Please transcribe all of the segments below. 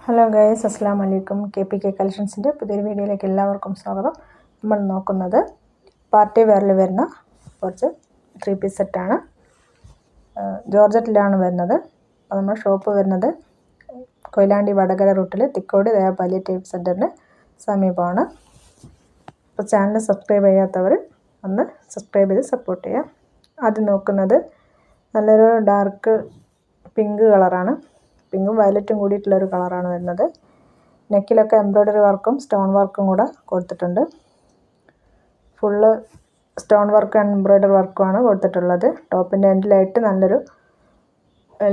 Hello guys, അസ്സാം വലൈക്കും. KPK കളക്ഷൻസിൻ്റെ പുതിയൊരു വീഡിയോയിലേക്ക് എല്ലാവർക്കും സ്വാഗതം. നമ്മൾ നോക്കുന്നത് പാർട്ടി വെയറിൽ വരുന്ന കുറച്ച് 3 പീസ് സെറ്റാണ്. ജോർജറ്റിലാണ് വരുന്നത്. അപ്പോൾ നമ്മുടെ ഷോപ്പ് വരുന്നത് കൊയിലാണ്ടി വടകര റൂട്ടിൽ തിക്കോടി ദയ പാലിയേറ്റീവ് സെൻറ്ററിന് സമീപമാണ്. അപ്പോൾ ചാനൽ സബ്സ്ക്രൈബ് ചെയ്യാത്തവർ ഒന്ന് സബ്സ്ക്രൈബ് ചെയ്ത് സപ്പോർട്ട് ചെയ്യാം. ആദ്യം നോക്കുന്നത് നല്ലൊരു ഡാർക്ക് പിങ്ക് കളറാണ്. പിങ്കും വയലറ്റും കൂടിയിട്ടുള്ളൊരു കളറാണ് വരുന്നത്. നെക്കിലൊക്കെ എംബ്രോയ്ഡറി വർക്കും സ്റ്റോൺ വർക്കും കൂടെ കൊടുത്തിട്ടുണ്ട്. Full stone work and embroidery വർക്കുമാണ് കൊടുത്തിട്ടുള്ളത്. ടോപ്പിൻ്റെ എൻഡിലായിട്ട് നല്ലൊരു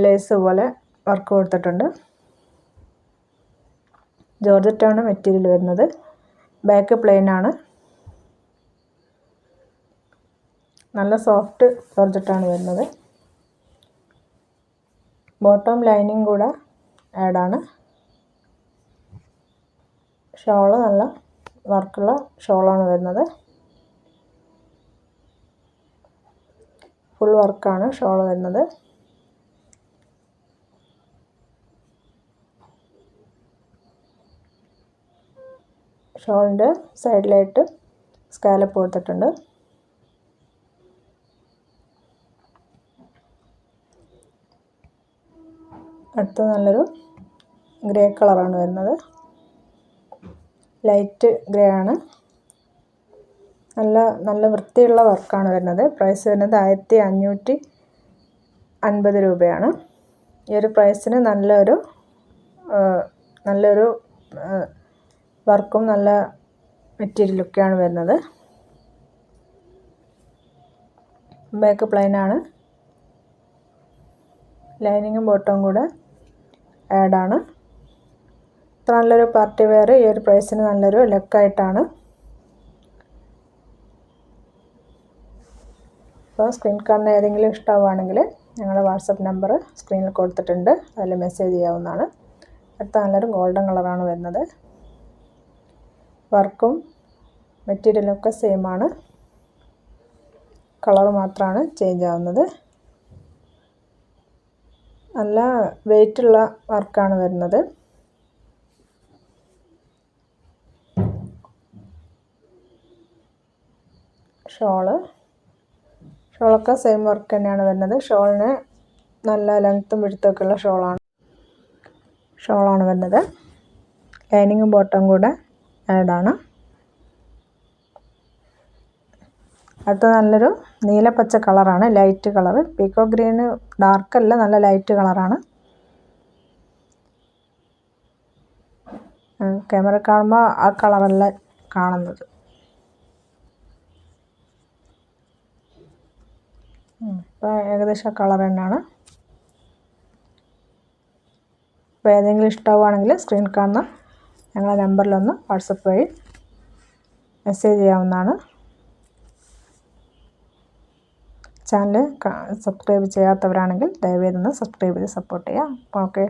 ലേസ് പോലെ വർക്ക് കൊടുത്തിട്ടുണ്ട്. ജോർജറ്റാണ് മെറ്റീരിയൽ വരുന്നത്. ബാക്ക് പ്ലെയിൻ ആണ്. നല്ല സോഫ്റ്റ് ജോർജറ്റാണ് വരുന്നത്. ബോട്ടം ലൈനിങ് കൂടെ ആഡാണ്. ഷോള് നല്ല വർക്കുള്ള ഷോളാണ് വരുന്നത്. ഫുൾ വർക്കാണ് ഷോള് വരുന്നത്. ഷോളിൻ്റെ സൈഡിലായിട്ട് സ്കാലപ്പ് കൊടുത്തിട്ടുണ്ട്. അടുത്ത നല്ലൊരു ഗ്രേ കളറാണ് വരുന്നത്. ലൈറ്റ് ഗ്രേ ആണ്. നല്ല വൃത്തിയുള്ള വർക്കാണ് വരുന്നത്. പ്രൈസ് വരുന്നത് 1550 രൂപയാണ്. ഈ ഒരു പ്രൈസിന് നല്ലൊരു വർക്കും നല്ല മെറ്റീരിയലൊക്കെയാണ് വരുന്നത്. ബാക്ക് പ്ലെയിൻ ആണ്. ലൈനിങ്ങും ബോട്ടവും കൂടെ ആഡാണ്. ഇത്ര നല്ലൊരു പാർട്ടി വെയർ ഈ ഒരു പ്രൈസിന് നല്ലൊരു ലുക്കായിട്ടാണ്. അപ്പോൾ സ്ക്രീൻ കാണുന്ന ഏതെങ്കിലും ഇഷ്ടമാവുകയാണെങ്കിൽ ഞങ്ങളുടെ വാട്സപ്പ് നമ്പർ സ്ക്രീനിൽ കൊടുത്തിട്ടുണ്ട്. അതിൽ മെസ്സേജ് ചെയ്യാവുന്നതാണ്. അടുത്ത നല്ലൊരു ഗോൾഡൻ കളറാണ് വരുന്നത്. വർക്കും മെറ്റീരിയലൊക്കെ സെയിം ആണ്. കളർ മാത്രമാണ് ചേഞ്ച് ആവുന്നത്. നല്ല വെയിറ്റുള്ള വർക്കാണ് വരുന്നത്. ഷോളൊക്കെ സെയിം വർക്ക് തന്നെയാണ് വരുന്നത്. ഷോളിന് നല്ല ലെങ്ത്തും വിഡ്ത്തുമൊക്കെ ഉള്ള ഷോളാണ് വരുന്നത്. ലൈനിങ്ങും ബോട്ടവും കൂടെ ആഡാണ്. അടുത്ത നല്ലൊരു നീലപ്പച്ച കളറാണ്. Light colour. പീക്കോ ഗ്രീന് ഡാർക്കല്ല, നല്ല ലൈറ്റ് കളറാണ്. ക്യാമറ കാണുമ്പോൾ ആ കളറല്ല കാണുന്നത്. ഇപ്പോൾ ഏകദേശം കളർ തന്നെയാണ്. അപ്പോൾ ഏതെങ്കിലും ഇഷ്ടമാവുകയാണെങ്കിൽ സ്ക്രീൻ കാണുന്ന ഞങ്ങളുടെ നമ്പറിലൊന്ന് വാട്സപ്പ് വഴി മെസ്സേജ് ചെയ്യാവുന്നതാണ്. ചാനൽ സബ്സ്ക്രൈബ് ചെയ്യാത്തവരാണെങ്കിൽ ദയവേദൊന്ന് സബ്സ്ക്രൈബ് ചെയ്ത് സപ്പോർട്ട് ചെയ്യാം. ഓക്കെ.